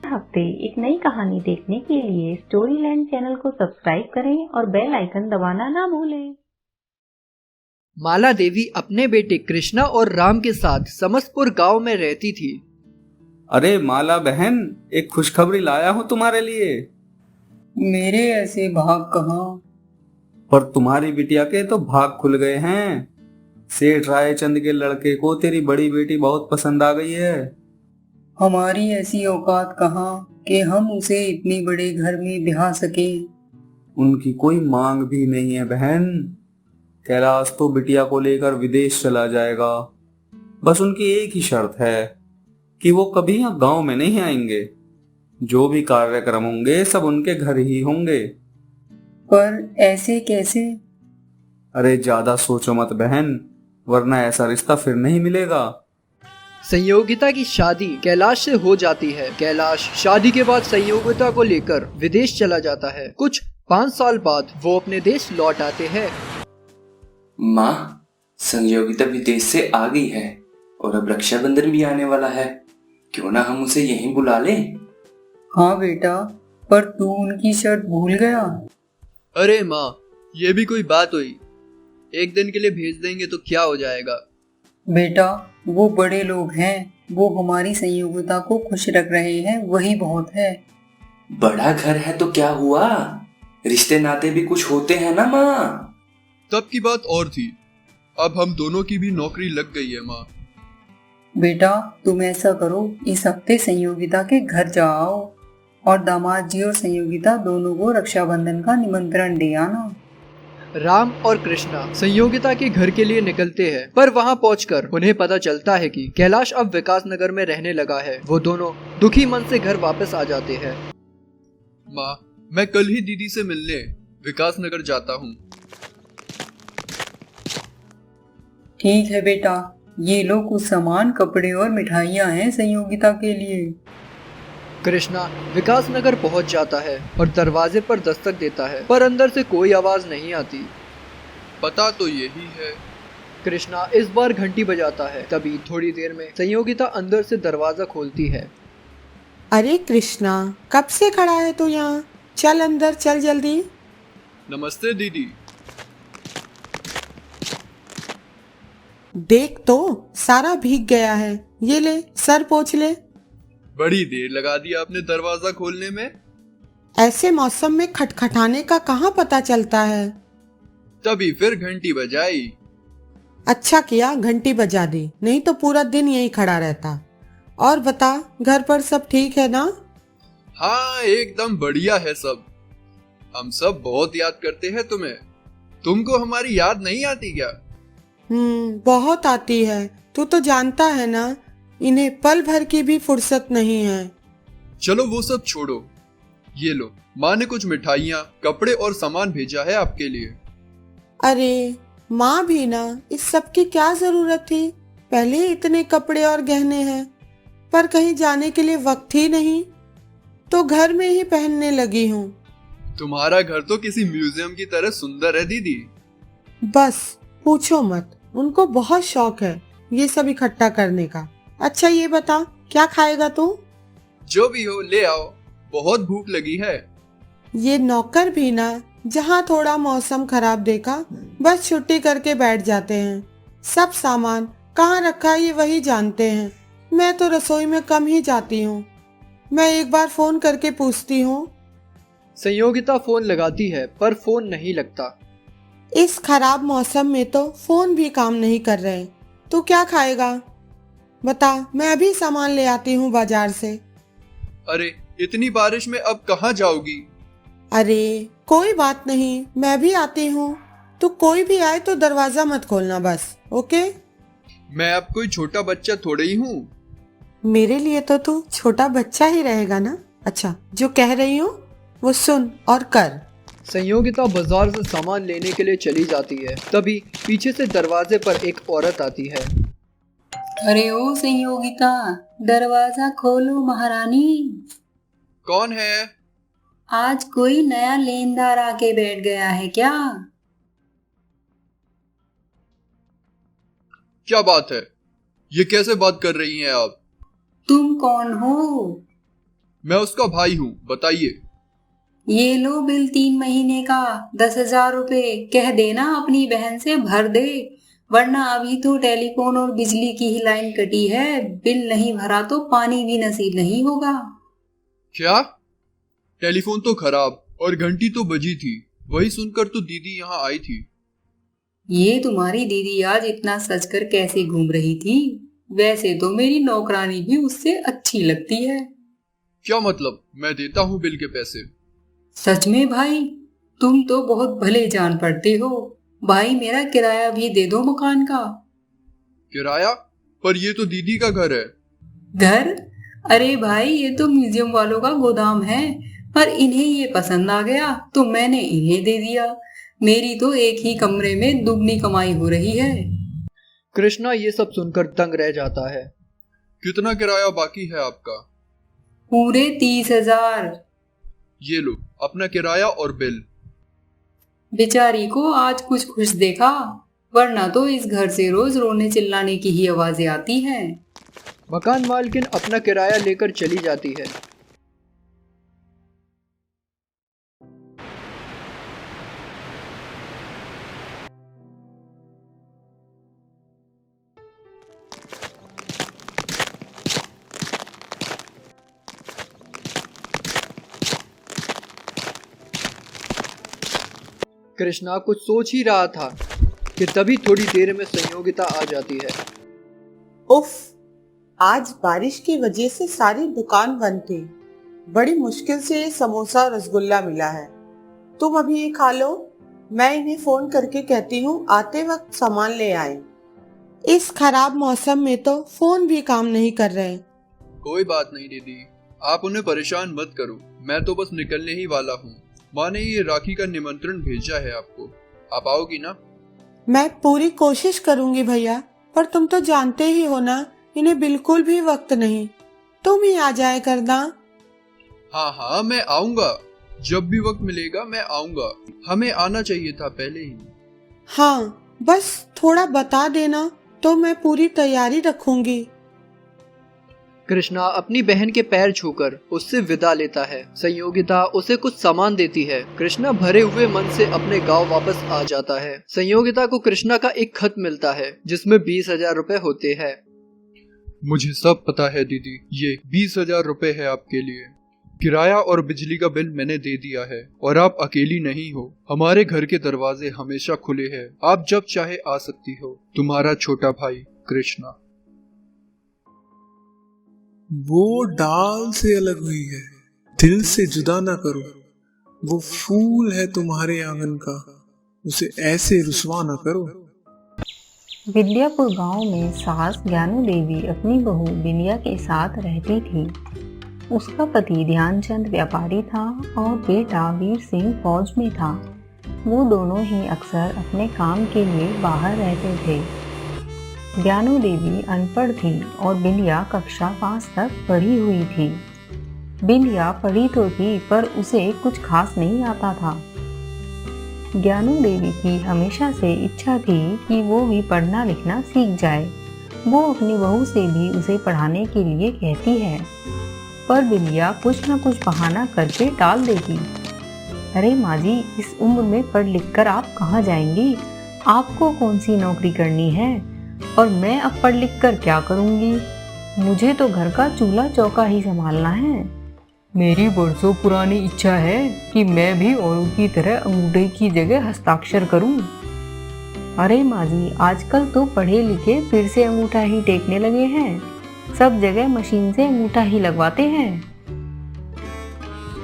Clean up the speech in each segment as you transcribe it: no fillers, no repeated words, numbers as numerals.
हफ्ते एक नई कहानी देखने के लिए स्टोरीलैंड चैनल को सब्सक्राइब करें और बेल आइकन दबाना ना भूलें। माला देवी अपने बेटे कृष्णा और राम के साथ समस्तपुर गांव में रहती थी। अरे माला बहन, एक खुशखबरी लाया हूँ तुम्हारे लिए। मेरे ऐसे भाग कहाँ? पर तुम्हारी बिटिया के तो भाग खुल गए हैं। सेठ रायचंद के लड़के को तेरी बड़ी बेटी बहुत पसंद आ गई है। हमारी ऐसी औकात कहाँ कि हम उसे इतनी बड़े घर में ब्याह सके। उनकी कोई मांग भी नहीं है बहन। कैलाश तो बिटिया को लेकर विदेश चला जाएगा। बस उनकी एक ही शर्त है कि वो कभी यहाँ गांव में नहीं आएंगे। जो भी कार्यक्रम होंगे सब उनके घर ही होंगे। पर ऐसे कैसे? अरे ज्यादा सोचो मत बहन, वरना ऐसा रिश्ता फिर नहीं मिलेगा। संयोगिता की शादी कैलाश से हो जाती है। कैलाश शादी के बाद संयोगिता को लेकर विदेश चला जाता है। कुछ 5 साल बाद वो अपने देश लौट आते हैं। माँ, संयोगिता विदेश से आ गई है और अब रक्षाबंधन भी आने वाला है। क्यों ना हम उसे यहीं बुला लें? हाँ बेटा, पर तू उनकी शर्त भूल गया। अरे माँ, ये भी कोई बात हुई? एक दिन के लिए भेज देंगे तो क्या हो जाएगा। बेटा, वो बड़े लोग हैं, वो हमारी संयोगिता को खुश रख रहे हैं, वही बहुत है। बड़ा घर है तो क्या हुआ, रिश्ते नाते भी कुछ होते हैं ना माँ। तब की बात और थी, अब हम दोनों की भी नौकरी लग गई है माँ। बेटा, तुम ऐसा करो, इस हफ्ते संयोगिता के घर जाओ और दामाद जी और संयोगिता दोनों को रक्षाबंधन का निमंत्रण दे आना। राम और कृष्णा संयोगिता के घर के लिए निकलते हैं, पर वहां पहुंचकर उन्हें पता चलता है कि कैलाश अब विकास नगर में रहने लगा है। वो दोनों दुखी मन से घर वापस आ जाते हैं। माँ, मैं कल ही दीदी से मिलने विकास नगर जाता हूँ। ठीक है बेटा, ये लो कुछ सामान, कपड़े और मिठाइयाँ हैं संयोगिता के लिए। कृष्णा विकास नगर पहुंच जाता है और दरवाजे पर दस्तक देता है, पर अंदर से कोई आवाज नहीं आती। पता तो यही है। कृष्णा इस बार घंटी बजाता है। तभी थोड़ी देर में संयोगिता अंदर से दरवाजा खोलती है। अरे कृष्णा, कब से खड़ा है तू यहाँ? चल अंदर, चल जल्दी। नमस्ते दीदी। देख तो सारा भीग गया है, ये ले सर पोंछ ले। बड़ी देर लगा दी आपने दरवाजा खोलने में। ऐसे मौसम में खटखटाने का कहाँ पता चलता है। तभी फिर घंटी बजाई। अच्छा किया घंटी बजा दी, नहीं तो पूरा दिन यही खड़ा रहता। और बता, घर पर सब ठीक है ना? हाँ, एकदम बढ़िया है सब। हम सब बहुत याद करते हैं तुम्हें। तुमको हमारी याद नहीं आती क्या? बहुत आती है। तू तो जानता है ना, इन्हें पल भर की भी फुर्सत नहीं है। चलो वो सब छोड़ो, ये लो, माँ ने कुछ मिठाइयाँ, कपड़े और सामान भेजा है आपके लिए। अरे माँ भी ना, इस सब की क्या जरूरत थी? पहले ही इतने कपड़े और गहने हैं, पर कहीं जाने के लिए वक्त ही नहीं, तो घर में ही पहनने लगी हूँ। तुम्हारा घर तो किसी म्यूजियम की तरह सुंदर है दीदी। बस पूछो मत, उनको बहुत शौक है ये सब इकट्ठा करने का। अच्छा ये बता, क्या खाएगा तू? जो भी हो ले आओ, बहुत भूख लगी है। ये नौकर भी ना, जहाँ थोड़ा मौसम खराब देखा बस छुट्टी करके बैठ जाते हैं। सब सामान कहाँ रखा है ये वही जानते हैं। मैं तो रसोई में कम ही जाती हूँ। मैं एक बार फोन करके पूछती हूँ। संयोगिता फोन लगाती है, पर फोन नहीं लगता। इस खराब मौसम में तो फोन भी काम नहीं कर रहे। तू क्या खाएगा बता, मैं अभी सामान ले आती हूँ बाजार से। अरे इतनी बारिश में अब कहाँ जाओगी? अरे कोई बात नहीं, मैं भी आती हूँ। तू कोई भी आए तो दरवाजा मत खोलना बस, ओके? मैं अब कोई छोटा बच्चा थोड़े ही हूँ। मेरे लिए तो तू छोटा बच्चा ही रहेगा ना। अच्छा, जो कह रही हूँ वो सुन और कर। संयोगिता बाजार से सामान लेने के लिए चली जाती है। तभी पीछे से दरवाजे पर एक औरत आती है। अरे ओ संयोगिता, दरवाजा खोलो महारानी। कौन है? आज कोई नया लेनदार आके बैठ गया है क्या? क्या बात है, ये कैसे बात कर रही हैं आप? तुम कौन हो? मैं उसका भाई हूँ, बताइए। ये लो बिल 3 महीने का 10,000 रुपए। कह देना अपनी बहन से भर दे, वरना अभी तो टेलीफोन और बिजली की ही लाइन कटी है। बिल नहीं भरा तो पानी भी नसीब नहीं होगा। क्या? टेलीफोन तो खराब और घंटी तो बजी थी, वही सुनकर तो दीदी यहाँ आई थी। ये तुम्हारी दीदी आज इतना सच कर कैसे घूम रही थी? वैसे तो मेरी नौकरानी भी उससे अच्छी लगती है। क्या मतलब? मैं देता हूँ बिल के पैसे। सच में भाई, तुम तो बहुत भले जान पड़ते हो। भाई मेरा किराया भी दे दो मकान का। किराया? पर ये तो दीदी का घर है। घर? अरे भाई, ये तो म्यूजियम वालों का गोदाम है, पर इन्हें ये पसंद आ गया तो मैंने इन्हें दे दिया। मेरी तो एक ही कमरे में दुगनी कमाई हो रही है। कृष्णा ये सब सुनकर दंग रह जाता है। कितना किराया बाकी है आपका? पूरे 30,000। ये लो अपना किराया और बिल। बेचारी को आज कुछ खुश देखा, वरना तो इस घर से रोज रोने चिल्लाने की ही आवाजें आती हैं। मकान मालकिन अपना किराया लेकर चली जाती है। कृष्णा कुछ सोच ही रहा था कि तभी थोड़ी देर में संयोगिता आ जाती है। उफ, आज बारिश की वजह से सारी दुकान बंद थी। बड़ी मुश्किल से ये समोसा और रसगुल्ला मिला है। तुम अभी ये खा लो, मैं इन्हें फोन करके कहती हूँ आते वक्त सामान ले आए। इस खराब मौसम में तो फोन भी काम नहीं कर रहे। कोई बात नहीं दीदी, आप उन्हें परेशान मत करो, मैं तो बस निकलने ही वाला हूँ। माँ ने ये राखी का निमंत्रण भेजा है आपको, आप आओगी ना? मैं पूरी कोशिश करूंगी भैया, पर तुम तो जानते ही हो ना, इन्हें बिल्कुल भी वक्त नहीं। तुम ही आ जाए करना। हाँ हाँ मैं आऊंगा, जब भी वक्त मिलेगा मैं आऊंगा। हमें आना चाहिए था पहले ही। हाँ, बस थोड़ा बता देना तो मैं पूरी तैयारी रखूंगी। कृष्णा अपनी बहन के पैर छूकर उससे विदा लेता है। संयोगिता उसे कुछ सामान देती है। कृष्णा भरे हुए मन से अपने गांव वापस आ जाता है। संयोगिता को कृष्णा का एक खत मिलता है जिसमें 20,000 रुपए होते हैं। मुझे सब पता है दीदी, ये 20,000 रुपए है आपके लिए। किराया और बिजली का बिल मैंने दे दिया है और आप अकेली नहीं हो। हमारे घर के दरवाजे हमेशा खुले हैं, आप जब चाहे आ सकती हो। तुम्हारा छोटा भाई कृष्णा। वो डाल से अलग हुई है, दिल से जुदा ना करो। वो फूल है तुम्हारे आंगन का, उसे ऐसे रुसवा ना करो। विद्यापुर गांव में सास ज्ञानू देवी अपनी बहू बिंदिया के साथ रहती थी। उसका पति ध्यानचंद व्यापारी था और बेटा वीर सिंह फौज में था। वो दोनों ही अक्सर अपने काम के लिए बाहर रहते थे। ज्ञानू देवी अनपढ़ थी और बिंदिया कक्षा 5 तक पढ़ी हुई थी। बिंदिया पढ़ी तो थी पर उसे कुछ खास नहीं आता था। ज्ञानू देवी की हमेशा से इच्छा थी कि वो भी पढ़ना लिखना सीख जाए। वो अपनी बहू से भी उसे पढ़ाने के लिए कहती है, पर बिंदिया कुछ न कुछ बहाना करके टाल देगी। अरे माँ जी, इस उम्र में पढ़ लिख कर आप कहाँ जाएंगी? आपको कौन सी नौकरी करनी है? और मैं अब पढ़ लिख कर क्या करूँगी? मुझे तो घर का चूल्हा चौका ही संभालना है। मेरी बरसों पुरानी इच्छा है कि मैं भी औरों की तरह अंगूठे की जगह हस्ताक्षर करूं। अरे माँ जी, आजकल तो पढ़े लिखे फिर से अंगूठा ही टेकने लगे हैं। सब जगह मशीन से अंगूठा ही लगवाते हैं।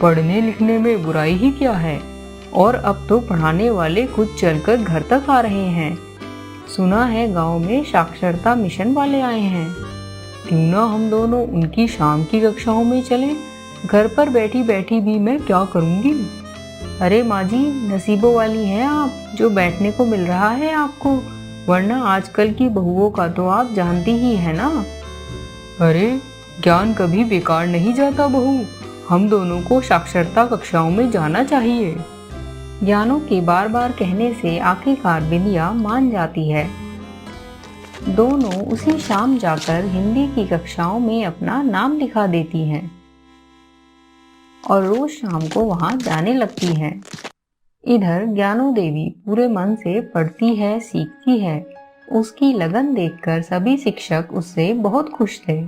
पढ़ने लिखने में बुराई ही क्या है? और अब तो पढ़ाने वाले खुद चलकर घर तक आ रहे हैं। सुना है गांव में साक्षरता मिशन वाले आए हैं। क्यों ना हम दोनों उनकी शाम की कक्षाओं में चलें? घर पर बैठी बैठी भी मैं क्या करूंगी? अरे माँ जी, नसीबों वाली हैं आप जो बैठने को मिल रहा है आपको, वरना आजकल की बहुओं का तो आप जानती ही है ना। अरे ज्ञान कभी बेकार नहीं जाता बहू, हम दोनों को साक्षरता कक्षाओं में जाना चाहिए। ज्ञानू के बार बार कहने से आखिरकार बिंदिया मान जाती है। दोनों उसी शाम जाकर हिंदी की कक्षाओं में अपना नाम लिखा देती हैं। और रोज शाम को वहां जाने लगती है। इधर ज्ञानू देवी पूरे मन से पढ़ती है, सीखती है। उसकी लगन देखकर सभी शिक्षक उससे बहुत खुश थे।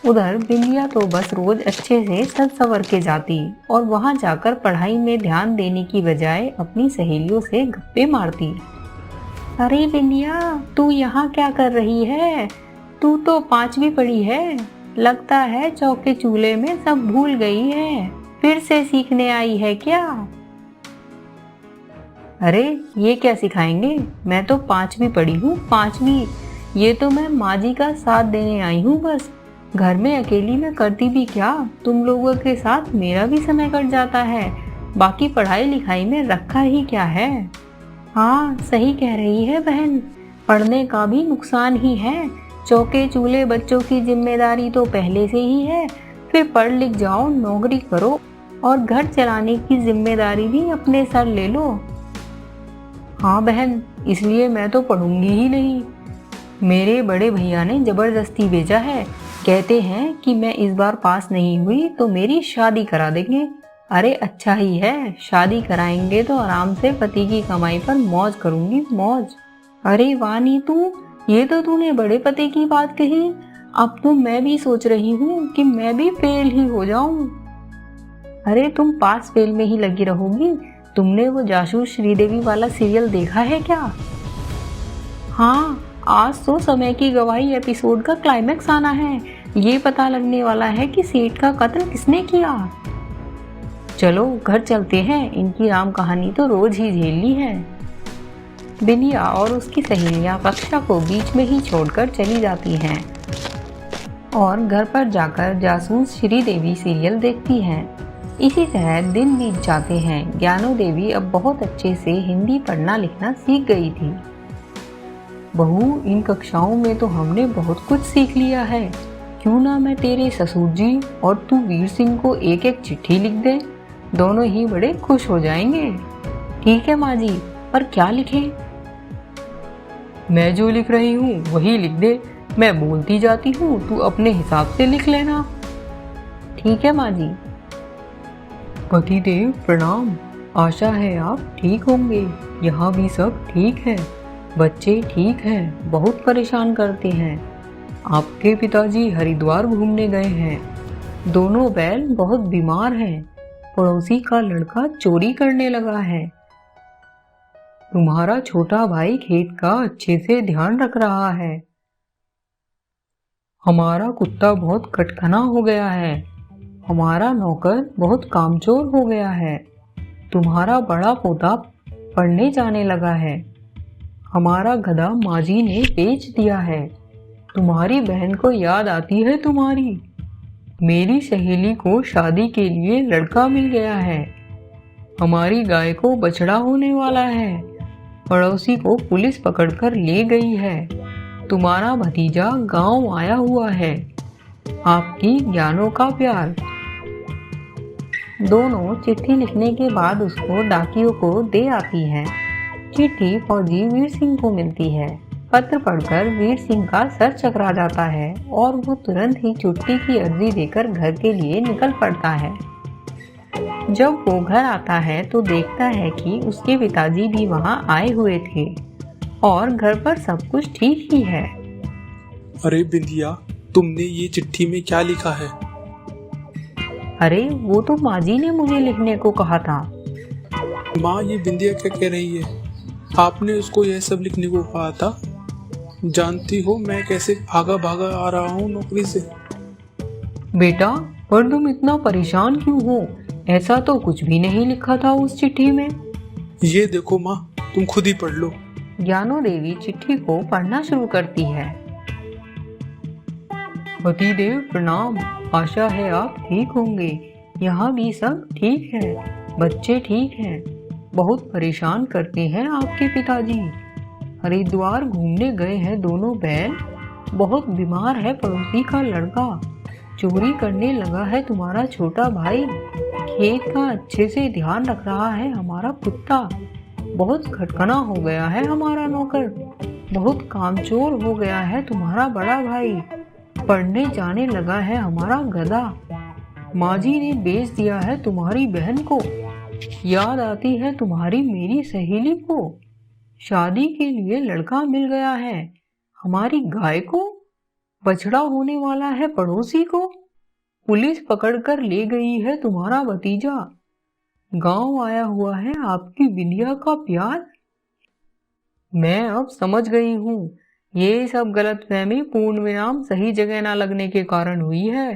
उधर बिंदिया तो बस रोज अच्छे से सज संवर के जाती और वहां जाकर पढ़ाई में ध्यान देने की बजाय अपनी सहेलियों से गप्पे मारती। अरे बिंदिया, तू यहाँ क्या कर रही है? तू तो 5वीं पढ़ी है, लगता है चौके चूल्हे में सब भूल गई है, फिर से सीखने आई है क्या? अरे ये क्या सिखाएंगे, मैं तो 5वीं पढ़ी हूँ, 5वीं। ये तो मैं माँ जी का साथ देने आई हूँ बस। घर में अकेली में करती भी क्या, तुम लोगों के साथ मेरा भी समय कट जाता है, बाकी पढ़ाई लिखाई में रखा ही क्या है। हाँ सही कह रही है बहन, पढ़ने का भी नुकसान ही है। चौके चूल्हे बच्चों की जिम्मेदारी तो पहले से ही है, फिर पढ़ लिख जाओ, नौकरी करो और घर चलाने की जिम्मेदारी भी अपने सर ले लो। हाँ बहन, इसलिए मैं तो पढ़ूंगी ही नहीं। मेरे बड़े भैया ने जबरदस्ती भेजा है, कहते हैं कि मैं इस बार पास नहीं हुई तो मेरी शादी करा देंगे। अरे अच्छा ही है, शादी कराएंगे तो आराम से पति की कमाई पर मौज करूंगी, मौज। अरे वाह नीतू, ये तो तूने बड़े पति की बात कही। अब तो मैं भी सोच रही हूँ कि मैं भी फेल ही हो जाऊं। अरे तुम पास फेल में ही लगी रहोगी। तुमने वो जासूस श्रीदेवी वाला सीरियल देखा है क्या? हाँ, आज तो समय की गवाही एपिसोड का क्लाइमैक्स आना है। ये पता लगने वाला है कि सेठ का कत्ल किसने किया। चलो घर चलते हैं, इनकी राम कहानी तो रोज ही झेलनी है। बिंदिया और उसकी सहेलियां कक्षा को बीच में ही छोड़कर चली जाती हैं और घर पर जाकर जासूस श्रीदेवी सीरियल देखती हैं। इसी तरह दिन बीत जाते हैं। ज्ञानू देवी अब बहुत अच्छे से हिंदी पढ़ना लिखना सीख गई थी। बहू, इन कक्षाओं में तो हमने बहुत कुछ सीख लिया है। क्यों ना मैं तेरे ससुर जी और तू वीर सिंह को एक एक चिट्ठी लिख दे, दोनों ही बड़े खुश हो जाएंगे। ठीक है माँ जी, पर क्या लिखें? मैं जो लिख रही हूँ वही लिख दे, मैं बोलती जाती हूँ, तू अपने हिसाब से लिख लेना। ठीक है माँ जी। पतिदेव प्रणाम, आशा है आप ठीक होंगे। यहाँ भी सब ठीक है, बच्चे ठीक हैं, बहुत परेशान करते हैं। आपके पिताजी हरिद्वार घूमने गए हैं, दोनों बैल बहुत बीमार हैं, पड़ोसी का लड़का चोरी करने लगा है। तुम्हारा छोटा भाई खेत का अच्छे से ध्यान रख रहा है। हमारा कुत्ता बहुत कटखना हो गया है। हमारा नौकर बहुत कामचोर हो गया है। तुम्हारा बड़ा पोता पढ़ने जाने लगा है। हमारा गधा माजी ने बेच दिया है। तुम्हारी बहन को याद आती है तुम्हारी। मेरी सहेली को शादी के लिए लड़का मिल गया है। हमारी गाय को बछड़ा होने वाला है। पड़ोसी को पुलिस पकड़कर ले गई है। तुम्हारा भतीजा गांव आया हुआ है। आपकी ज्ञानों का प्यार। दोनों चिट्ठी लिखने के बाद उसको डाकियों को दे आती है। चिट्ठी फौजी वीर सिंह को मिलती है। पत्र पढ़कर वीर सिंह का सर चकरा जाता है और वो तुरंत ही छुट्टी की अर्जी देकर घर के लिए निकल पड़ता है। जब वो घर आता है तो देखता है कि उसके पिताजी भी वहाँ आए हुए थे और घर पर सब कुछ ठीक ही है। अरे बिंदिया, तुमने ये चिट्ठी में क्या लिखा है? अरे वो तो माँ जी ने मुझे लिखने को कहा था। माँ, ये बिंदिया क्या कह रही है? आपने उसको यह सब लिखने को कहा था? जानती हो मैं कैसे भागा भागा आ रहा हूँ नौकरी से। बेटा, पर तुम इतना परेशान क्यों हो? ऐसा तो कुछ भी नहीं लिखा था उस चिट्ठी में। ये देखो माँ, तुम खुद ही पढ़ लो। ज्ञानू देवी चिट्ठी को पढ़ना शुरू करती है। पतिदेव प्रणाम, आशा है आप ठीक होंगे। यहाँ भी सब ठीक है, बच्चे ठीक हैं। बहुत परेशान करते हैं आपके पिताजी। हरिद्वार घूमने गए हैं दोनों बैल। बहुत बीमार है पड़ोसी का लड़का। चोरी करने लगा है तुम्हारा छोटा भाई। खेत का अच्छे से ध्यान रख रहा है हमारा कुत्ता। बहुत खटखना हो गया है हमारा नौकर। बहुत कामचोर हो गया है तुम्हारा बड़ा भाई। पढ़ने जाने लगा है हमारा गधा। माँ जी ने बेच दिया है तुम्हारी बहन को। याद आती है तुम्हारी मेरी सहेली को। शादी के लिए लड़का मिल गया है हमारी गाय को। बछड़ा होने वाला है पड़ोसी को। पुलिस पकड़कर ले गई है तुम्हारा भतीजा। गांव आया हुआ है आपकी बिंदिया का प्यार। मैं अब समझ गई हूँ ये सब गलतफहमी पूर्ण विराम सही जगह ना लगने के कारण हुई है।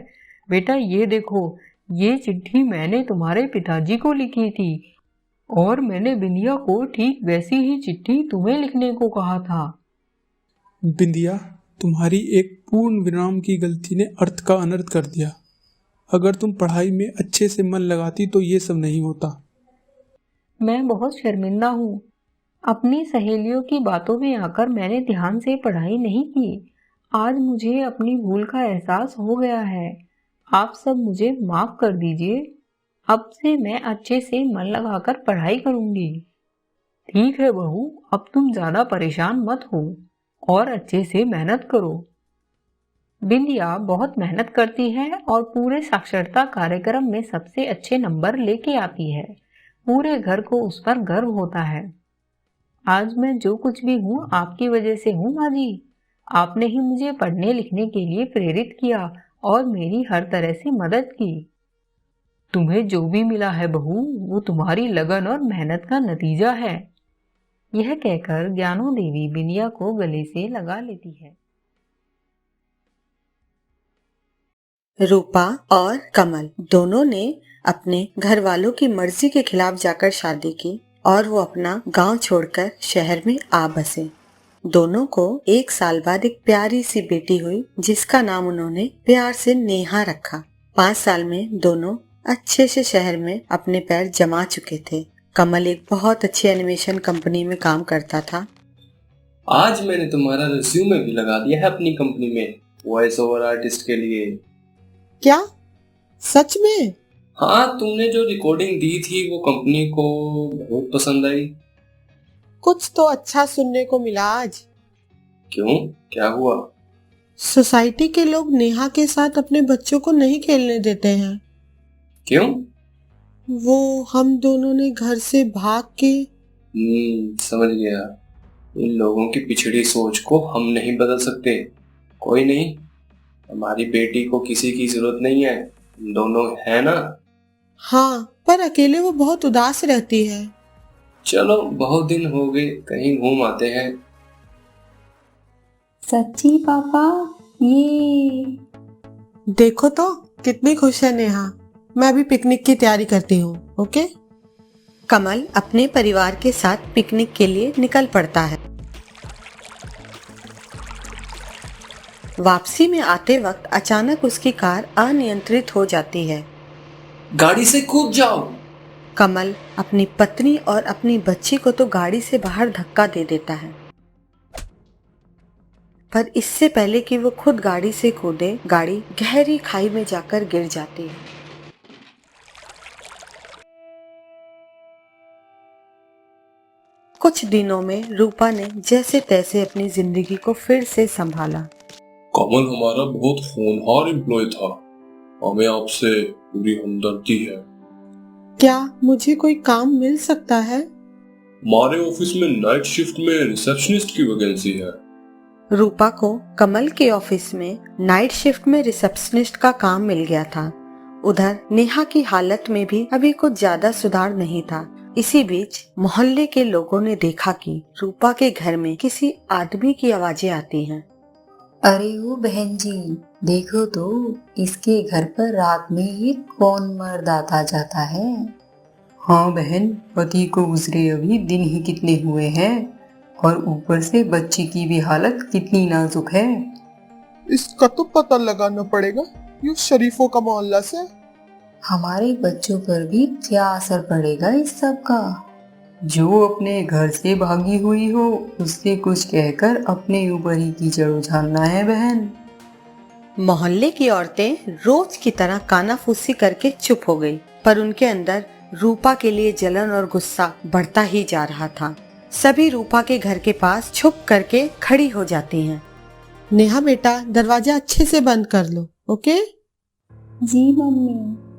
बेटा ये देखो, ये चिट्ठी मैंने तुम्हारे पिताजी को लिखी थी और मैंने बिंदिया को ठीक वैसी ही चिट्ठी तुम्हें लिखने को कहा था। बिंदिया, तुम्हारी एक पूर्ण विराम की गलती ने अर्थ का अनर्थ कर दिया। अगर तुम पढ़ाई में अच्छे से मन लगाती तो ये सब नहीं होता। मैं बहुत शर्मिंदा हूँ। अपनी सहेलियों की बातों में आकर मैंने ध्यान से पढ़ाई नहीं की। आज मुझे अपनी भूल का एहसास हो गया है। आप सब मुझे माफ कर दीजिए। अब से मैं अच्छे से मन लगाकर पढ़ाई करूंगी। ठीक है बहू, अब तुम ज्यादा परेशान मत हो और अच्छे से मेहनत करो। बिंदिया बहुत मेहनत करती है और पूरे साक्षरता कार्यक्रम में सबसे अच्छे नंबर लेके आती है। पूरे घर को उस पर गर्व होता है। आज मैं जो कुछ भी हूँ आपकी वजह से हूँ माँ जी। आपने ही मुझे पढ़ने लिखने के लिए प्रेरित किया और मेरी हर तरह से मदद की। तुम्हें जो भी मिला है बहू, वो तुम्हारी लगन और मेहनत का नतीजा है। यह कहकर ज्ञानो देवी बिंदिया को गले से लगा लेती है। रूपा और कमल दोनों ने अपने घर वालों की मर्जी के खिलाफ जाकर शादी की और वो अपना गांव छोड़कर शहर में आ बसे। दोनों को 1 साल बाद एक प्यारी सी बेटी हुई जिसका नाम उन्होंने प्यार से नेहा रखा। 5 साल में दोनों अच्छे से शहर में अपने पैर जमा चुके थे। कमल एक बहुत अच्छी एनिमेशन कंपनी में काम करता था। आज मैंने तुम्हारा रिज्यूमे भी लगा दिया है अपनी कंपनी में वॉइस ओवर आर्टिस्ट के लिए। क्या सच में? हाँ, तुमने जो रिकॉर्डिंग दी थी वो कंपनी को बहुत पसंद आई। कुछ तो अच्छा सुनने को मिला आज। क्यों, क्या हुआ? सोसाइटी के लोग नेहा के साथ अपने बच्चों को नहीं खेलने देते हैं। क्यों? वो हम दोनों ने घर से भाग के। समझ गया। इन लोगों की पिछड़ी सोच को हम नहीं बदल सकते। कोई नहीं, हमारी बेटी को किसी की जरूरत नहीं है, हम दोनों है ना। हाँ, पर अकेले वो बहुत उदास रहती है। चलो, बहुत दिन हो गए, कहीं घूम आते हैं। सच्ची पापा? ये देखो तो कितनी खुश है नेहा। मैं अभी पिकनिक की तैयारी करती हूँ। ओके। कमल अपने परिवार के साथ पिकनिक के लिए निकल पड़ता है। वापसी में आते वक्त अचानक उसकी कार अनियंत्रित हो जाती है। गाड़ी से कूद जाओ। कमल अपनी पत्नी और अपनी बच्ची को तो गाड़ी से बाहर धक्का दे देता है, पर इससे पहले कि वो खुद गाड़ी से कूदे, गाड़ी गहरी खाई में जाकर गिर जाती है। कुछ दिनों में रूपा ने जैसे तैसे अपनी जिंदगी को फिर से संभाला। कमल हमारा बहुत होनहार एम्प्लॉय था, हमें आपसे पूरी हमदर्दी है। क्या मुझे कोई काम मिल सकता है? हमारे ऑफिस में नाइट शिफ्ट में रिसेप्शनिस्ट की वैकेंसी है। रूपा को कमल के ऑफिस में नाइट शिफ्ट में रिसेप्शनिस्ट का काम मिल गया था। उधर नेहा की हालत में भी अभी कुछ ज्यादा सुधार नहीं था। इसी बीच मोहल्ले के लोगों ने देखा कि रूपा के घर में किसी आदमी की आवाजें आती हैं। अरे ओ बहन जी, देखो तो इसके घर पर रात में ही कौन मर्द आता जाता है। हाँ बहन, पति को गुजरे अभी दिन ही कितने हुए हैं और ऊपर से बच्ची की भी हालत कितनी नाजुक है। इसका तो पता लगाना पड़ेगा, ये शरीफों का मोहल्ला से। हमारे बच्चों पर भी क्या असर पड़ेगा इस सब का। जो अपने घर से भागी हुई हो उससे कुछ कहकर अपने ऊपर ही कीचड़ उछालना है बहन। मोहल्ले की औरतें रोज की तरह कानाफूसी करके चुप हो गई, पर उनके अंदर रूपा के लिए जलन और गुस्सा बढ़ता ही जा रहा था। सभी रूपा के घर के पास छुप करके खड़ी हो जाती हैं। नेहा बेटा, दरवाजा अच्छे से बंद कर लो। ओके जी मम्मी।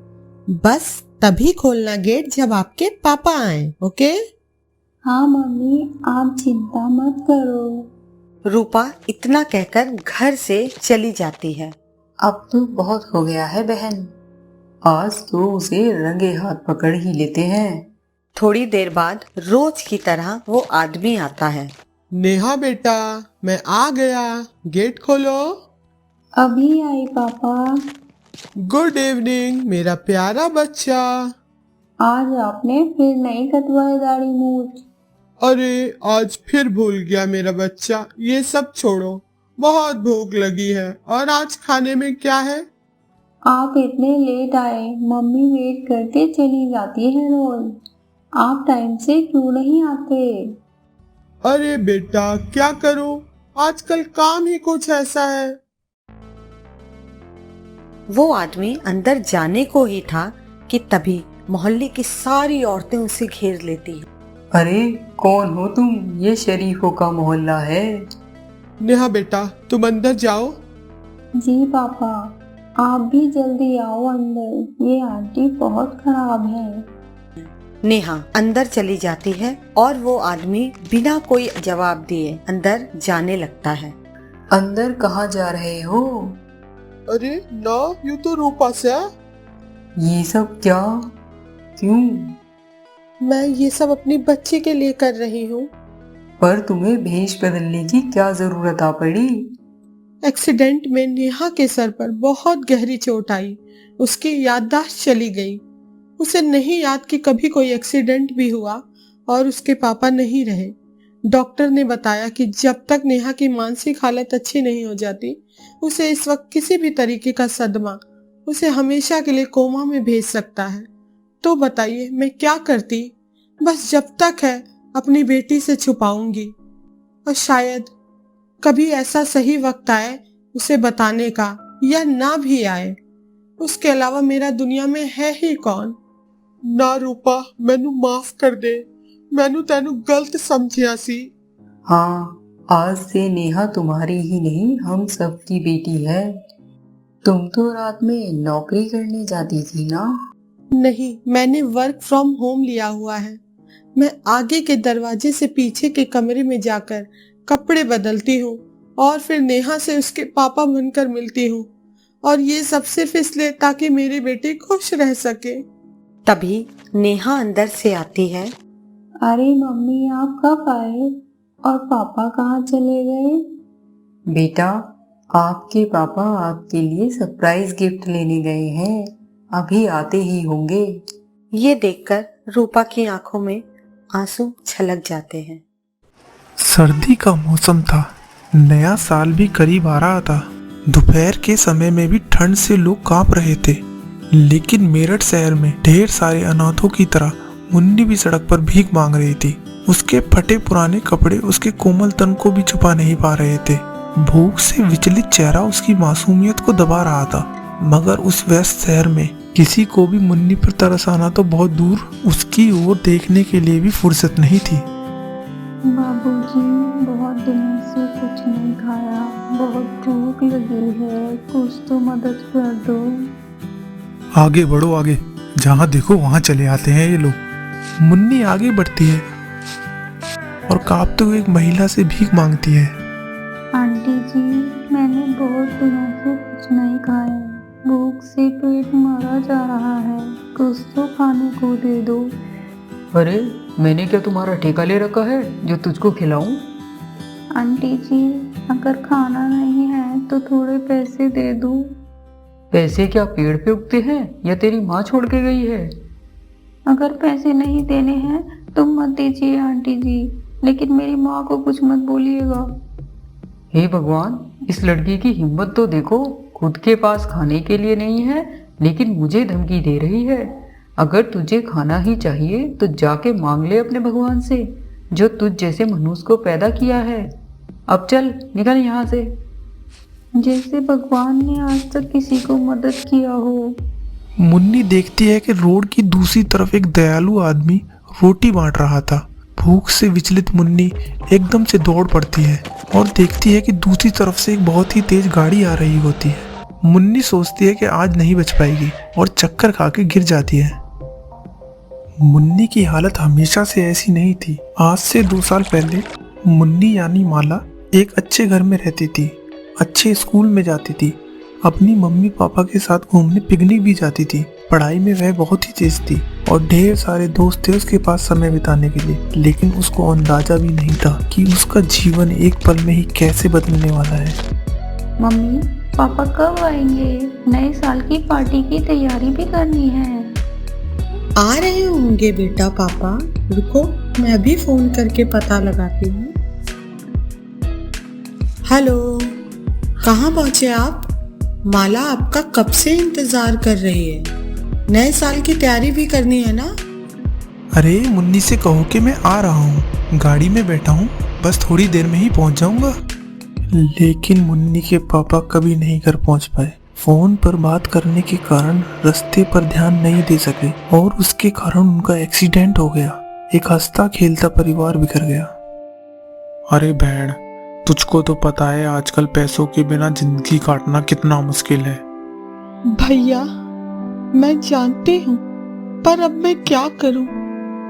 बस तभी खोलना गेट जब आपके पापा आए, ओके? हाँ मम्मी, आप चिंता मत करो। रूपा इतना कहकर घर से चली जाती है। अब तो बहुत हो गया है बहन, आज तो उसे रंगे हाथ पकड़ ही लेते हैं। थोड़ी देर बाद रोज की तरह वो आदमी आता है। नेहा बेटा, मैं आ गया, गेट खोलो। अभी आई पापा। गुड इवनिंग मेरा प्यारा बच्चा। आज आपने फिर नहीं कटवाई दाढ़ी मूछ? अरे आज फिर भूल गया मेरा बच्चा, ये सब छोड़ो, बहुत भूख लगी है। और आज खाने में क्या है? आप इतने लेट आए, मम्मी वेट करके चली जाती है रोज। आप टाइम से क्यों नहीं आते? अरे बेटा क्या करूं, आजकल काम ही कुछ ऐसा है। वो आदमी अंदर जाने को ही था कि तभी मोहल्ले की सारी औरतें उसे घेर लेती हैं। अरे कौन हो तुम? ये शरीफों का मोहल्ला है। नेहा बेटा तुम अंदर जाओ। जी पापा, आप भी जल्दी आओ अंदर, ये आंटी बहुत खराब है। नेहा अंदर चली जाती है और वो आदमी बिना कोई जवाब दिए अंदर जाने लगता है। अंदर कहाँ जा रहे हो? अरे ना, यू तो रूपा से। ये सब क्या? क्यों? मैं ये सब अपनी बच्ची के लिए कर रही हूँ। पर तुम्हें भेष बदलने की क्या जरूरत आ पड़ी? एक्सीडेंट में नेहा के सर पर बहुत गहरी चोट आई, उसकी याददाश्त चली गई। उसे नहीं याद कि कभी कोई एक्सीडेंट भी हुआ और उसके पापा नहीं रहे। डॉक्टर ने बताया कि जब तक नेहा की मानसिक हालत अच्छी नहीं हो जाती, उसे इस वक्त किसी भी तरीके का सदमा उसे हमेशा के लिए कोमा में भेज सकता है। तो बताइए मैं क्या करती? बस जब तक है अपनी बेटी से छुपाऊंगी, और शायद कभी ऐसा सही वक्त आए उसे बताने का, या ना भी आए। उसके अलावा मेरा दुनिया में है ही कौन? ना रूपा, मैनू माफ कर दे, मैनू तेनू गलत समझिया सी। हाँ, आज से नेहा तुम्हारी ही नहीं हम सब की बेटी है। तुम तो रात में नौकरी करने जाती थी ना? नहीं, मैंने वर्क फ्रॉम होम लिया हुआ है। मैं आगे के दरवाजे से पीछे के कमरे में जाकर कपड़े बदलती हूँ और फिर नेहा से उसके पापा बनकर मिलती हूँ, और ये सब सिर्फ इसलिए ताकि मेरी बेटी खुश रह सके। तभी नेहा अंदर से आती है। अरे मम्मी, आप कब आए और पापा कहाँ चले गए? बेटा, आपके पापा आपके लिए सरप्राइज गिफ्ट लेने गए हैं, अभी आते ही होंगे। ये देखकर रूपा की आंखों में आंसू छलक जाते हैं। सर्दी का मौसम था, नया साल भी करीब आ रहा था। दोपहर के समय में भी ठंड से लोग कांप रहे थे, लेकिन मेरठ शहर में ढेर सारे अनाथों की तरह मुन्नी भी सड़क पर भीख मांग रही थी। उसके फटे पुराने कपड़े उसके कोमल तन को भी छुपा नहीं पा रहे थे। भूख से विचलित चेहरा उसकी मासूमियत को दबा रहा था, मगर उस व्यस्त शहर में किसी को भी मुन्नी पर तरस आना तो बहुत दूर, उसकी ओर देखने के लिए भी फुर्सत नहीं थी। बाबूजी, बहुत दिनों से कुछ नहीं खाया, बहुत भूख लगी है, कुछ तो मदद कर दो। आगे बढ़ो, आगे जहाँ देखो वहाँ चले आते हैं ये लोग। मुन्नी आगे बढ़ती है और कांपते हुए एक महिला से भीख मांगती है। आंटी जी, मैंने बहुत दिनों से कुछ नहीं खाया, भूख से पेट मारा जा रहा है, कुछ तो खाने को दे दो। अरे मैंने क्या तुम्हारा ठेका ले रखा है जो तुझको खिलाऊं? आंटी जी, अगर खाना नहीं है तो थोड़े पैसे दे दो। पैसे क्या पेड़ पे उगते हैं या तेरी माँ छोड़ के गई है? अगर पैसे नहीं देने हैं तो मत दीजिए आंटी जी, लेकिन मेरी माँ को कुछ मत बोलिएगा। हे भगवान, इस लड़की की हिम्मत तो देखो, खुद के पास खाने के लिए नहीं है लेकिन मुझे धमकी दे रही है। अगर तुझे खाना ही चाहिए तो जाके मांग ले अपने भगवान से, जो तुझ जैसे मनुष्य को पैदा किया है। अब चल निकल यहाँ से। जैसे भगवान ने आज तक किसी को मदद किया हो। मुन्नी देखती है कि रोड की दूसरी तरफ एक दयालु आदमी रोटी बांट रहा था। भूख से विचलित मुन्नी एकदम से दौड़ पड़ती है और देखती है कि दूसरी तरफ से एक बहुत ही तेज गाड़ी आ रही होती है। मुन्नी सोचती है कि आज नहीं बच पाएगी और चक्कर खा के गिर जाती है। मुन्नी की हालत हमेशा से ऐसी नहीं थी। आज से 2 साल पहले मुन्नी यानी माला एक अच्छे घर में रहती थी, अच्छे स्कूल में जाती थी, अपनी मम्मी पापा के साथ घूमने पिकनिक भी जाती थी। पढ़ाई में वह बहुत ही तेज थी और ढेर सारे दोस्त थे उसके पास समय बिताने के लिए, लेकिन उसको अंदाजा भी नहीं था कि उसका जीवन एक पल में ही कैसे बदलने वाला है। मम्मी पापा कब आएंगे? नए साल की पार्टी की तैयारी भी करनी है। आ रहे होंगे बेटा पापा, रुको मैं भी फोन करके पता लगाती हूँ। हेलो, कहाँ पहुँचे आप? माला आपका कब से इंतजार कर रही है। नए साल की तैयारी भी करनी है ना? अरे मुन्नी से कहो कि मैं आ रहा हूँ, गाड़ी में बैठा हूँ, बस थोड़ी देर में ही पहुँच जाऊँगा। लेकिन मुन्नी के पापा कभी नहीं घर पहुँच पाए। फोन पर बात करने के कारण रास्ते पर ध्यान नहीं दे सके और उसके कारण उनका एक्सीडेंट हो गया। एक हंसता खेलता परिवार बिखर गया। अरे बहन, तुझको तो पता है आजकल पैसों के बिना जिंदगी काटना कितना मुश्किल है। भैया मैं जानती हूँ, पर अब मैं क्या करूँ?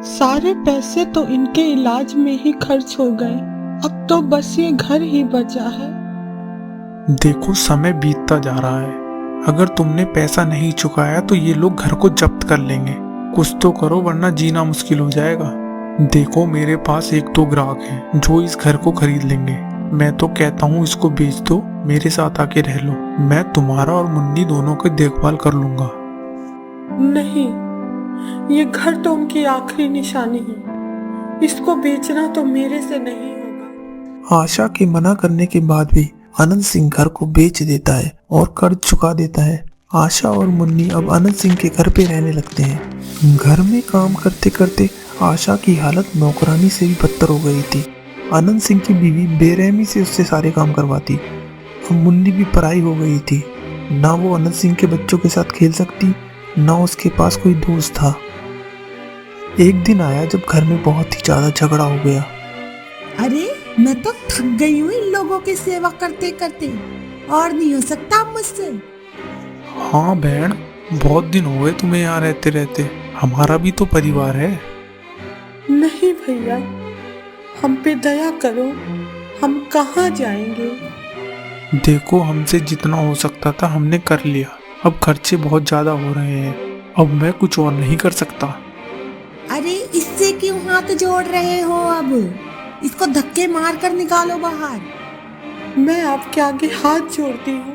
सारे पैसे तो इनके इलाज में ही खर्च हो गए। अब तो बस ये घर ही बचा है। देखो समय बीतता जा रहा है, अगर तुमने पैसा नहीं चुकाया तो ये लोग घर को जब्त कर लेंगे। कुछ तो करो वरना जीना मुश्किल हो जाएगा। देखो मेरे पास 1-2 ग्राहक हैं जो इस घर को खरीद लेंगे। मैं तो कहता हूँ इसको बेच दो, मेरे साथ आके रह लो। मैं तुम्हारा और मुन्नी दोनों की देखभाल कर लूंगा। नहीं, ये घर तो उनकी आखिरी निशानी है। इसको बेचना तो मेरे से नहीं होगा। आशा के मना करने के बाद भी अनंत सिंह घर को बेच देता है और कर्ज चुका देता है। आशा और मुन्नी अब अनंत सिंह के घर पे रहने लगते हैं। घर में काम करते करते आशा की हालत नौकरानी से भी बदतर हो गई थी। अनंत सिंह की बीवी बेरहमी से उससे सारे काम करवाती। अब मुन्नी भी पराई हो गई थी। ना वो अनंत सिंह के बच्चों के साथ खेल सकती, ना उसके पास कोई दोस्त था। एक दिन आया जब घर में बहुत ही ज्यादा झगड़ा हो गया। अरे मैं तो थक गई हूँ इन लोगों की सेवा करते करते, और नहीं हो सकता अब मुझसे। हाँ बहन, बहुत दिन हो गए तुम्हें यहाँ रहते रहते। हमारा भी तो परिवार है। नहीं भैया, हम पे दया करो, हम कहाँ जाएंगे? देखो हमसे जितना हो सकता था हमने कर लिया। अब खर्चे बहुत ज्यादा हो रहे हैं, अब मैं कुछ और नहीं कर सकता। अरे इससे क्यों हाथ जोड़ रहे हो? अब इसको धक्के मार कर निकालो बाहर। मैं आपके आगे हाथ जोड़ती हूँ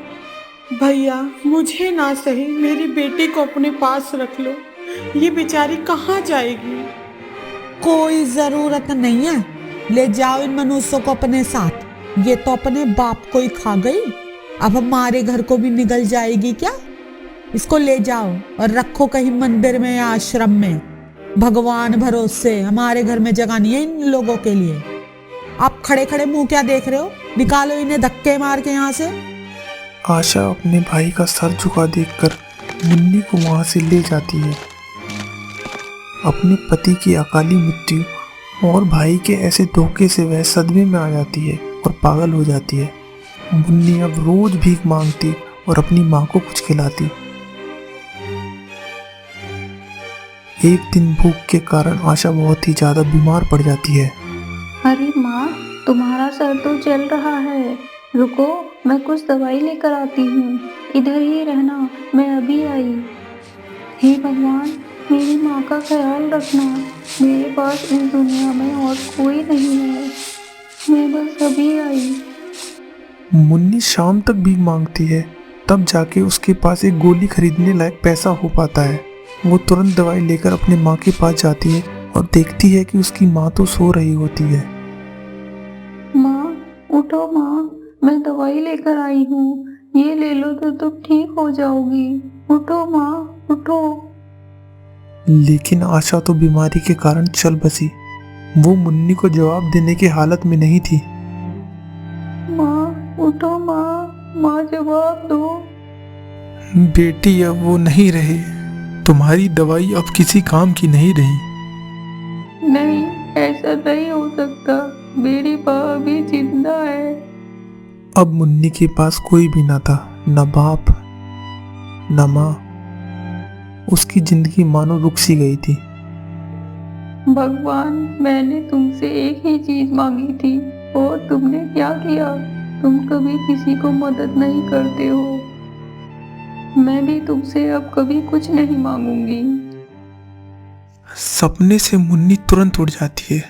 भैया, मुझे ना सही मेरी बेटी को अपने पास रख लो। ये बेचारी कहाँ जाएगी? कोई जरूरत नहीं है, ले जाओ इन मनुष्यों को अपने साथ। ये तो अपने बाप को ही खा गई, अब हमारे घर को भी निगल जाएगी क्या? इसको ले जाओ और रखो कहीं मंदिर में या आश्रम में। भगवान भरोसे हमारे घर में जगह नहीं है इन लोगों के लिए। आप खड़े खड़े मुंह क्या देख रहे हो? निकालो इन्हें धक्के मार के यहाँ से। आशा अपने भाई का सर झुका देखकर मुन्नी को वहां से ले जाती है। अपने पति की अकाली मृत्यु और भाई के ऐसे धोखे से वह सदमे में आ जाती है और पागल हो जाती है। मुन्नी अब रोज भीख मांगती और अपनी माँ को कुछ खिलाती। एक दिन भूख के कारण आशा बहुत ही ज्यादा बीमार पड़ जाती है। अरे माँ, तुम्हारा सर तो जल रहा है, रुको मैं कुछ दवाई लेकर आती हूँ, इधर ही रहना, मैं अभी आई। हे भगवान, मेरी माँ का ख्याल रखना, मेरे पास इस दुनिया में और कोई नहीं है, मैं बस अभी आई। मुन्नी शाम तक भीख मांगती है, तब जाके उसके पास एक गोली खरीदने लायक पैसा हो पाता है। वो तुरंत दवाई लेकर अपने माँ के पास जाती है और देखती है कि उसकी माँ तो सो रही होती है। माँ उठो माँ, मैं दवाई लेकर आई हूँ, ये ले लो तो तुम ठीक हो जाओगी। उठो माँ उठो। लेकिन आशा तो बीमारी के कारण चल बसी। वो मुन्नी को जवाब देने की हालत में नहीं थी। माँ उठो माँ, माँ जवाब दो। बेटी अब वो नहीं रहे, तुम्हारी दवाई अब किसी काम की नहीं रही। नहीं, ऐसा नहीं हो सकता, मेरी माँ अभी जिंदा है। अब मुन्नी के पास कोई भी ना था, न बाप न माँ। उसकी जिंदगी मानो रुक सी गई थी। भगवान, मैंने तुमसे एक ही चीज मांगी थी और तुमने क्या किया? तुम कभी किसी को मदद नहीं करते हो। मैं भी तुमसे अब कभी कुछ नहीं मांगूंगी। सपने से मुन्नी तुरंत उठ जाती है,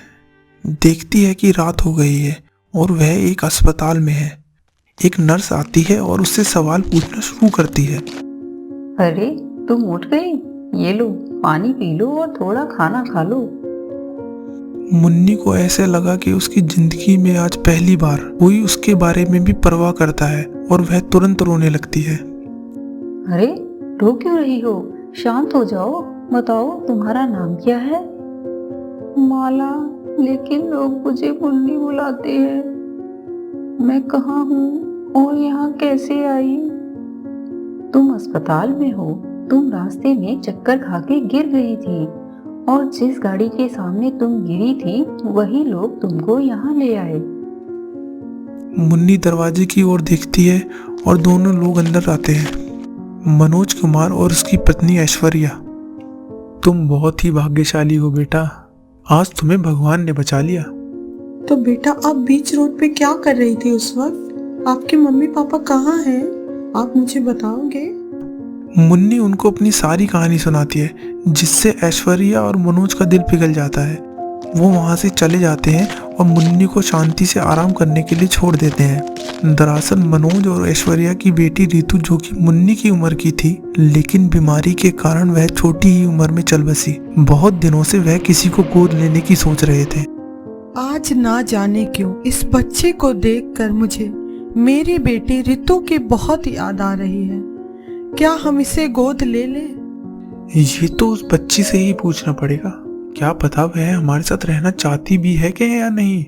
देखती है कि रात हो गई है और वह एक अस्पताल में है। एक नर्स आती है और उससे सवाल पूछना शुरू करती है। अरे तुम उठ गई, ये लो पानी पी लो और थोड़ा खाना खा लो। मुन्नी को ऐसे लगा कि उसकी जिंदगी में आज पहली बार कोई उसके बारे में भी परवाह करता है और वह तुरंत रोने लगती है। अरे रो क्यों रही हो? शांत हो जाओ। बताओ तुम्हारा नाम क्या है? माला, लेकिन लोग मुझे मुन्नी बुलाते हैं। मैं कहाँ हूँ और यहाँ कैसे आई? तुम अस्पताल में हो। तुम रास्ते में चक्कर खा के गिर गई थी और जिस गाड़ी के सामने तुम गिरी थी वही लोग तुमको यहाँ ले आए। मुन्नी दरवाजे की ओर देखती है और दोनों लोग अंदर आते हैं, मनोज कुमार और उसकी पत्नी ऐश्वर्या। तुम बहुत ही भाग्यशाली हो बेटा, आज तुम्हें भगवान ने बचा लिया। तो बेटा आप बीच रोड पे क्या कर रही थी उस वक्त? आपके मम्मी पापा कहाँ हैं? आप मुझे बताओगे? मुन्नी उनको अपनी सारी कहानी सुनाती है, जिससे ऐश्वर्या और मनोज का दिल पिघल जाता है। वो वहाँ से चले जाते हैं और मुन्नी को शांति से आराम करने के लिए छोड़ देते हैं। दरअसल मनोज और ऐश्वर्या की बेटी रितु, जो कि मुन्नी की उम्र की थी, लेकिन बीमारी के कारण वह छोटी ही उम्र में चल बसी। बहुत दिनों से वह किसी को गोद लेने की सोच रहे थे। आज ना जाने क्यों इस बच्चे को देखकर मुझे मेरी बेटी रितु की बहुत याद आ रही है। क्या हम इसे गोद ले लें? ये तो उस बच्ची से ही पूछना पड़ेगा। क्या पता वह हमारे साथ रहना चाहती भी है कि या नहीं।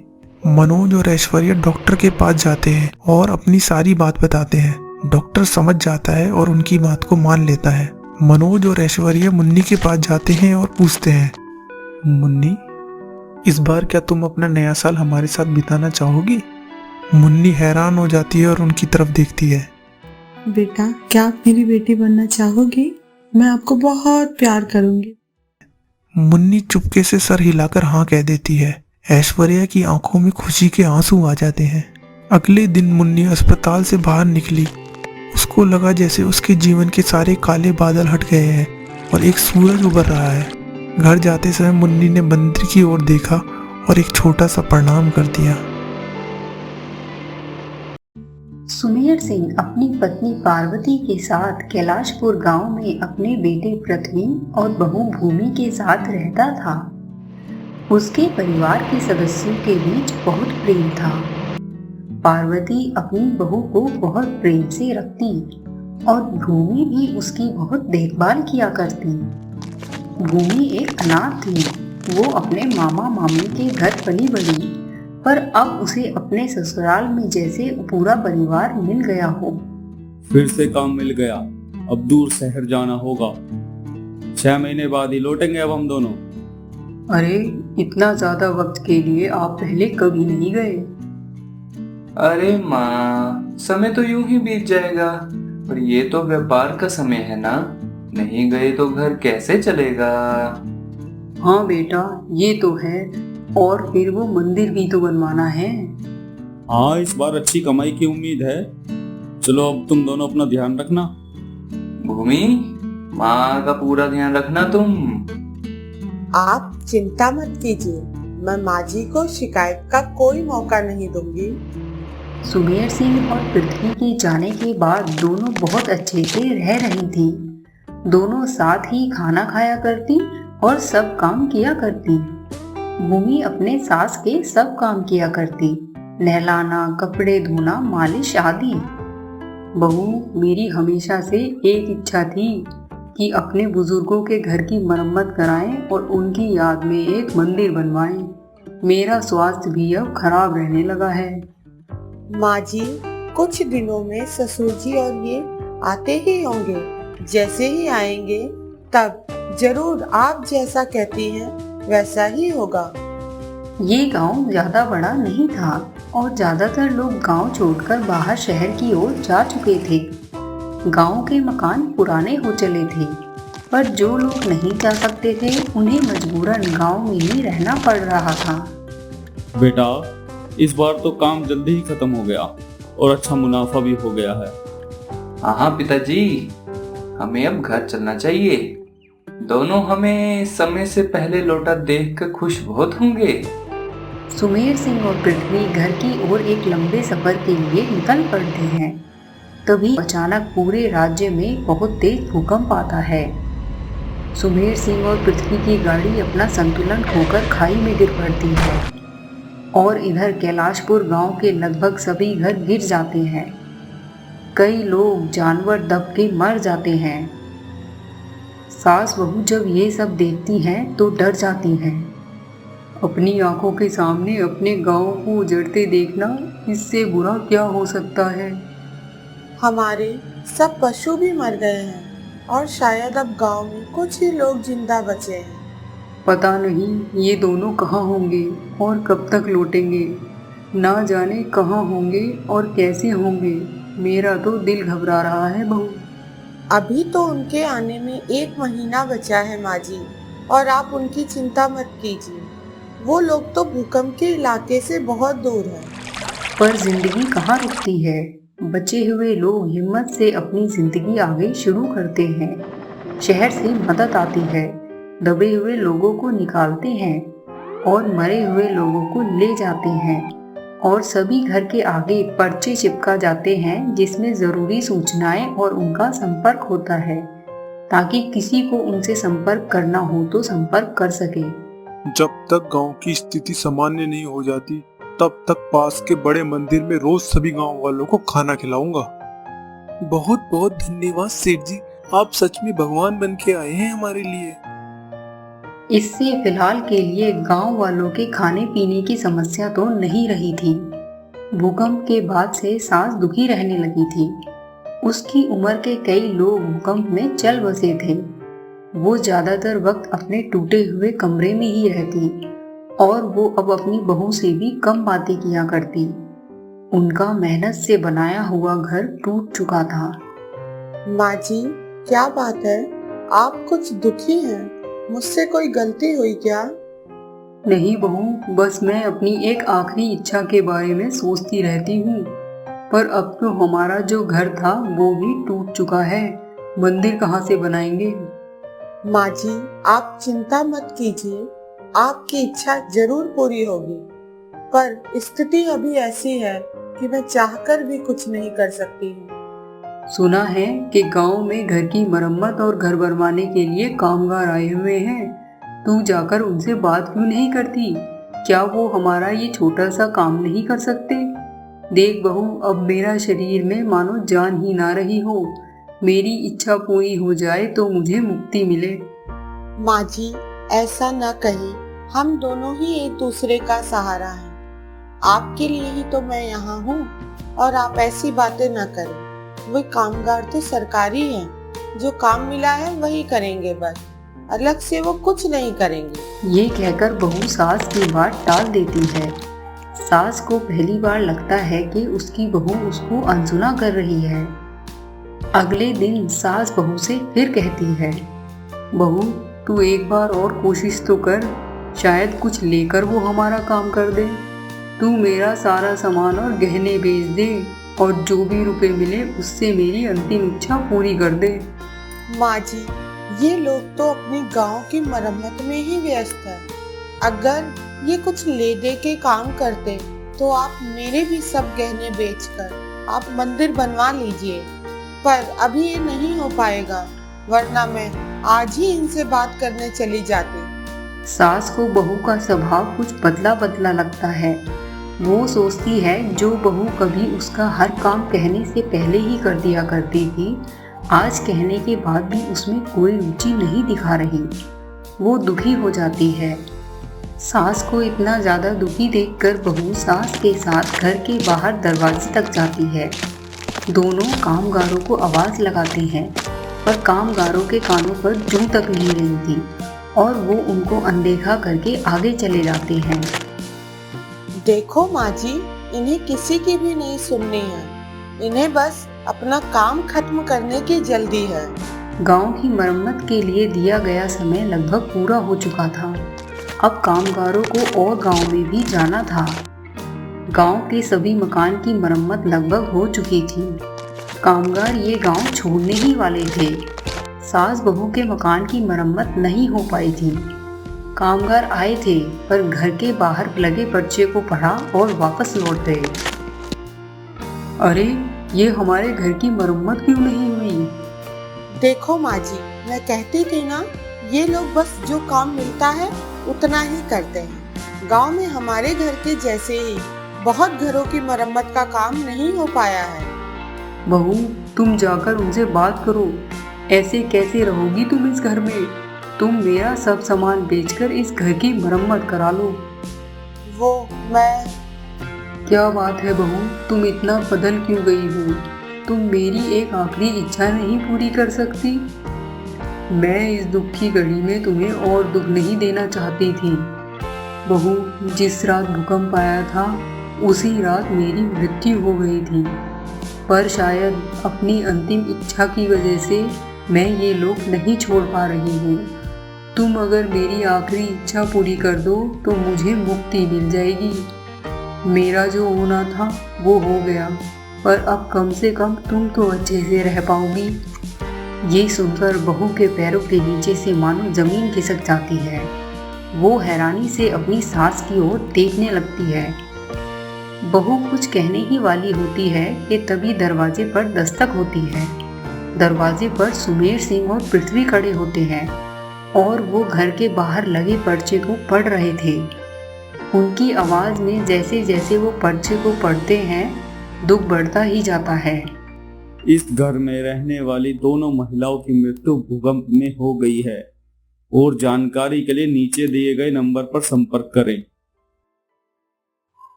मनोज और ऐश्वर्या डॉक्टर के पास जाते हैं और अपनी सारी बात बताते हैं। डॉक्टर समझ जाता है और उनकी बात को मान लेता है। मनोज और ऐश्वर्या मुन्नी के पास जाते हैं और पूछते हैं, मुन्नी, इस बार क्या तुम अपना नया साल हमारे साथ बिताना चाहोगी? मुन्नी हैरान हो जाती है और उनकी तरफ देखती है। बेटा, क्या आप मेरी बेटी बनना चाहोगी? मैं आपको बहुत प्यार करूंगी। मुन्नी चुपके से सर हिलाकर हाँ कह देती है। ऐश्वर्या की आंखों में खुशी के आंसू आ जाते हैं। अगले दिन मुन्नी अस्पताल से बाहर निकली। उसको लगा जैसे उसके जीवन के सारे काले बादल हट गए हैं और एक सूरज उभर रहा है। घर जाते समय मुन्नी ने मंदिर की ओर देखा और एक छोटा सा प्रणाम कर दिया। सुमेर सिंह अपनी पत्नी पार्वती के साथ कैलाशपुर गांव में अपने बेटे पृथ्वी और बहू भूमि के साथ रहता था। उसके परिवार के सदस्यों के बीच बहुत प्रेम था। पार्वती अपनी बहू को बहुत प्रेम से रखती और भूमि भी उसकी बहुत देखभाल किया करती। भूमि एक अनाथ थी। वो अपने मामा मामी के घर पली बड़ी, पर अब उसे अपने ससुराल में जैसे पूरा परिवार मिल गया हो। फिर से काम मिल गया, अब दूर शहर जाना होगा। 6 महीने बाद ही लौटेंगे अब हम दोनों। अरे इतना ज्यादा वक्त के लिए आप पहले कभी नहीं गए? अरे माँ, समय तो यूं ही बीत जाएगा, पर ये तो व्यापार का समय है ना। नहीं गए तो घर कैसे चलेगा? हाँ बेटा, ये तो है। और फिर वो मंदिर भी तो बनवाना है। हाँ, इस बार अच्छी कमाई की उम्मीद है। चलो अब तुम दोनों अपना ध्यान रखना। भूमि, माँ का पूरा ध्यान रखना तुम। आप चिंता मत कीजिए, मैं माँ जी को शिकायत का कोई मौका नहीं दूंगी। सुमेर सिंह और पृथ्वी के जाने के बाद दोनों बहुत अच्छे से रह रही थी। दोनों साथ ही खाना खाया करती और सब काम किया करती। भूमि अपने सास के सब काम किया करती, नहलाना, कपड़े धोना, मालिश आदि। बहू, मेरी हमेशा से एक इच्छा थी कि अपने बुजुर्गों के घर की मरम्मत कराएं और उनकी याद में एक मंदिर बनवाएं। मेरा स्वास्थ्य भी अब खराब रहने लगा है। माँ जी, कुछ दिनों में ससुर जी और ये आते ही होंगे। जैसे ही आएंगे तब जरूर आप जैसा कहती हैं वैसा ही होगा। ये गांव ज्यादा बड़ा नहीं था और ज्यादातर लोग गांव छोड़कर बाहर शहर की ओर जा चुके थे। गांव के मकान पुराने हो चले थे, पर जो लोग नहीं जा सकते थे उन्हें मजबूरन गांव में ही रहना पड़ रहा था। बेटा, इस बार तो काम जल्दी ही खत्म हो गया और अच्छा मुनाफा भी हो गया है। हाँ पिताजी, हमें अब घर चलना चाहिए। दोनों हमें समय से पहले लौटा देखकर खुश बहुत होंगे। सुमेर सिंह और पृथ्वी घर की ओर एक लंबे सफर के लिए निकल पड़ते हैं। तभी अचानक पूरे राज्य में बहुत तेज भूकंप आता है। सुमेर सिंह और पृथ्वी की गाड़ी अपना संतुलन खोकर खाई में गिर पड़ती है और इधर कैलाशपुर गांव के लगभग सभी घर गिर जाते हैं। कई लोग जानवर दब के मर जाते हैं। सास बहू जब ये सब देखती हैं तो डर जाती हैं। अपनी आंखों के सामने अपने गांव को उजड़ते देखना, इससे बुरा क्या हो सकता है। हमारे सब पशु भी मर गए हैं और शायद अब गांव में कुछ ही लोग जिंदा बचे हैं। पता नहीं ये दोनों कहाँ होंगे और कब तक लौटेंगे। ना जाने कहाँ होंगे और कैसे होंगे। मेरा तो दिल घबरा रहा है बहू। अभी तो उनके आने में 1 महीना बचा है माँ जी, और आप उनकी चिंता मत कीजिए। वो लोग तो भूकंप के इलाके से बहुत दूर हैं। पर जिंदगी कहाँ रुकती है। बचे हुए लोग हिम्मत से अपनी जिंदगी आगे शुरू करते हैं। शहर से मदद आती है, दबे हुए लोगों को निकालते हैं और मरे हुए लोगों को ले जाते हैं और सभी घर के आगे पर्चे चिपका जाते हैं जिसमें जरूरी सूचनाएं और उनका संपर्क होता है, ताकि किसी को उनसे संपर्क करना हो तो संपर्क कर सके। जब तक गांव की स्थिति सामान्य नहीं हो जाती तब तक पास के बड़े मंदिर में रोज सभी गांव वालों को खाना खिलाऊंगा। बहुत बहुत धन्यवाद सेठ जी, आप सच में भगवान बन के आए हैं हमारे लिए। इससे फिलहाल के लिए गांव वालों के खाने पीने की समस्या तो नहीं रही थी। भूकंप के बाद से सास दुखी रहने लगी थी। उसकी उम्र के कई लोग भूकंप में चल बसे थे। वो ज्यादातर वक्त अपने टूटे हुए कमरे में ही रहती और वो अब अपनी बहू से भी कम बातें किया करती। उनका मेहनत से बनाया हुआ घर टूट चुका था। माँ जी, क्या बात है, आप कुछ दुखी हैं? मुझसे कोई गलती हुई क्या? नहीं बहू, बस मैं अपनी एक आखिरी इच्छा के बारे में सोचती रहती हूँ। पर अब तो हमारा जो घर था वो भी टूट चुका है। मंदिर कहाँ से बनाएंगे? माँ जी, आप चिंता मत कीजिए, आपकी इच्छा जरूर पूरी होगी। पर स्थिति अभी ऐसी है कि मैं चाहकर भी कुछ नहीं कर सकती हूँ। सुना है कि गांव में घर की मरम्मत और घर बनवाने के लिए कामगार आए हुए हैं। तू जाकर उनसे बात क्यों नहीं करती? क्या वो हमारा ये छोटा सा काम नहीं कर सकते? देख बहू, अब मेरा शरीर में मानो जान ही ना रही हो। मेरी इच्छा पूरी हो जाए तो मुझे मुक्ति मिले। माँ जी, ऐसा न कहिए, हम दोनों ही एक दूसरे का सहारा हैं। आपके लिए ही तो मैं यहाँ हूँ और आप ऐसी बातें न करें। वे कामगार तो सरकारी हैं, जो काम मिला है वही करेंगे, बस अलग से वो कुछ नहीं करेंगे। ये कहकर बहू सास की बात टाल देती है। सास को पहली बार लगता है कि उसकी बहू उसको अनसुना कर रही है। अगले दिन सास बहू से फिर कहती है, बहू तू एक बार और कोशिश तो कर, शायद कुछ लेकर वो हमारा काम कर दे। तू मेरा सारा सामान और गहने बेच दे और जो भी रुपए मिले उससे मेरी अंतिम इच्छा पूरी कर दे। माँ जी, ये लोग तो अपने गांव की मरम्मत में ही व्यस्त हैं। अगर ये कुछ ले दे के काम करते तो आप मेरे भी सब गहने बेचकर आप मंदिर बनवा लीजिए। पर अभी ये नहीं हो पाएगा, वरना मैं आज ही इनसे बात करने चली जाती। सास को बहू का स्वभाव कुछ बदला बदला लगता है। वो सोचती है जो बहू कभी उसका हर काम कहने से पहले ही कर दिया करती थी, आज कहने के बाद भी उसमें कोई रुचि नहीं दिखा रही। वो दुखी हो जाती है। सास को इतना ज़्यादा दुखी देखकर बहू सास के साथ घर के बाहर दरवाजे तक जाती है। दोनों कामगारों को आवाज़ लगाते हैं, पर कामगारों के कानों पर जूं तक नहीं रही थी और वो उनको अनदेखा करके आगे चले जाते हैं। देखो माँ जी, इन्हें किसी की भी नहीं सुननी है। इन्हें बस अपना काम खत्म करने की जल्दी है। गांव की मरम्मत के लिए दिया गया समय लगभग पूरा हो चुका था। अब कामगारों को और गांव में भी जाना था। गांव के सभी मकान की मरम्मत लगभग हो चुकी थी। कामगार ये गांव छोड़ने ही वाले थे। सास बहू के मकान की मरम्मत नहीं हो पाई थी। कामगार आए थे पर घर के बाहर लगे पर्चे को पढ़ा और वापस लौट गए। अरे, ये हमारे घर की मरम्मत क्यों नहीं हुई? देखो माँ जी, मैं कहती थी ना, ये लोग बस जो काम मिलता है उतना ही करते हैं। गांव में हमारे घर के जैसे ही बहुत घरों की मरम्मत का काम नहीं हो पाया है। बहू, तुम जाकर उनसे बात करो। ऐसे कैसे रहोगी तुम इस घर में? तुम मेरा सब सामान बेचकर इस घर की मरम्मत करा लो। वो मैं... क्या बात है बहू, तुम इतना बदल क्यों गई हो? तुम मेरी एक आखिरी इच्छा नहीं पूरी कर सकती? मैं इस दुख की घड़ी में तुम्हें और दुख नहीं देना चाहती थी। बहू, जिस रात भूकंप आया था उसी रात मेरी मृत्यु हो गई थी, पर शायद अपनी अंतिम इच्छा की वजह से मैं ये लोक नहीं छोड़ पा रही हूँ। तुम अगर मेरी आखिरी इच्छा पूरी कर दो तो मुझे मुक्ति मिल जाएगी। मेरा जो होना था वो हो गया, पर अब कम से कम तुम तो अच्छे से रह पाओगी। ये सुनकर बहू के पैरों के नीचे से मानो जमीन खिसक जाती है। वो हैरानी से अपनी सास की ओर देखने लगती है। बहू कुछ कहने ही वाली होती है कि तभी दरवाजे पर दस्तक होती है। दरवाजे पर सुमेर सिंह और पृथ्वी खड़े होते हैं और वो घर के बाहर लगे पर्चे को पढ़ रहे थे। उनकी आवाज में जैसे जैसे वो पर्चे को पढ़ते हैं दुख बढ़ता ही जाता है। इस घर में रहने वाली दोनों महिलाओं की मृत्यु भूकंप में हो गई है और जानकारी के लिए नीचे दिए गए नंबर पर संपर्क करें।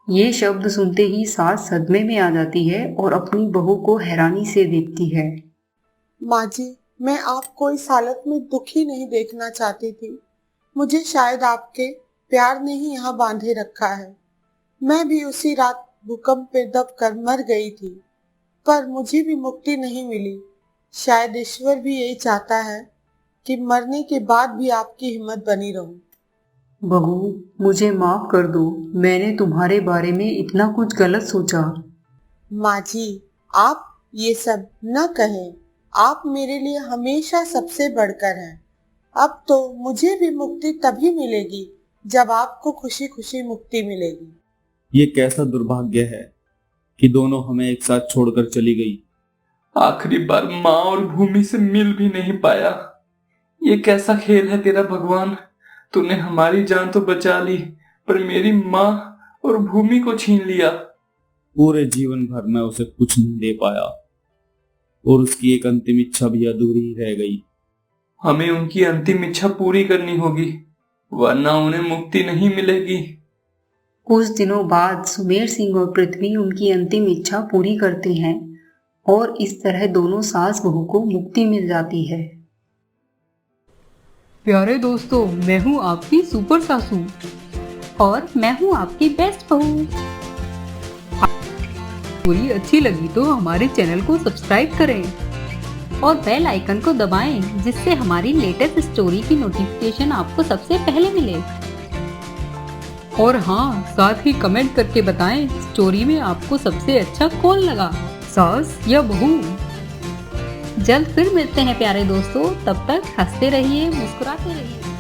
ये शब्द सुनते ही सास सदमे में आ जाती है और अपनी बहू को हैरानी से देखती है। माँ जी, मैं आपको इस हालत में दुखी नहीं देखना चाहती थी। मुझे शायद आपके प्यार ने ही यहाँ बांधे रखा है। मैं भी उसी रात भूकंप पे दब कर मर गई थी, पर मुझे भी मुक्ति नहीं मिली। शायद ईश्वर भी यही चाहता है कि मरने के बाद भी आपकी हिम्मत बनी रहूं। बहू, मुझे माफ कर दो, मैंने तुम्हारे बारे में इतना कुछ गलत सोचा। माँ जी, आप ये सब न कहें। आप मेरे लिए हमेशा सबसे बढ़कर हैं। अब तो मुझे भी मुक्ति तभी मिलेगी जब आपको खुशी खुशी मुक्ति मिलेगी। ये कैसा दुर्भाग्य है कि दोनों हमें एक साथ छोड़कर चली गई। आखिरी बार माँ और भूमि से मिल भी नहीं पाया। ये कैसा खेल है तेरा भगवान? तूने हमारी जान तो बचा ली, पर मेरी माँ और भूमि को छीन लिया। पूरे जीवन भर मैं उसे कुछ नहीं दे पाया और उसकी एक अंतिम इच्छा भी अधूरी रह गई। हमें उनकी अंतिम इच्छा पूरी करनी होगी, वरना उन्हें मुक्ति नहीं मिलेगी। कुछ दिनों बाद सुमेर सिंह और पृथ्वी उनकी अंतिम इच्छा पूरी करते हैं और इस तरह दोनों सास बहू को मुक्ति मिल जाती है। प्यारे दोस्तों, मैं हूँ आपकी सुपर सासू और मैं हूँ आपकी बेस्ट बहू। स्टोरी अच्छी लगी तो हमारे चैनल को सब्सक्राइब करें और बेल आइकन को दबाएं, जिससे हमारी लेटेस्ट स्टोरी की नोटिफिकेशन आपको सबसे पहले मिले। और हाँ, साथ ही कमेंट करके बताएं स्टोरी में आपको सबसे अच्छा कौन लगा, सास या बहू। जल्द फिर मिलते हैं प्यारे दोस्तों, तब तक हंसते रहिए, मुस्कुराते रहिए।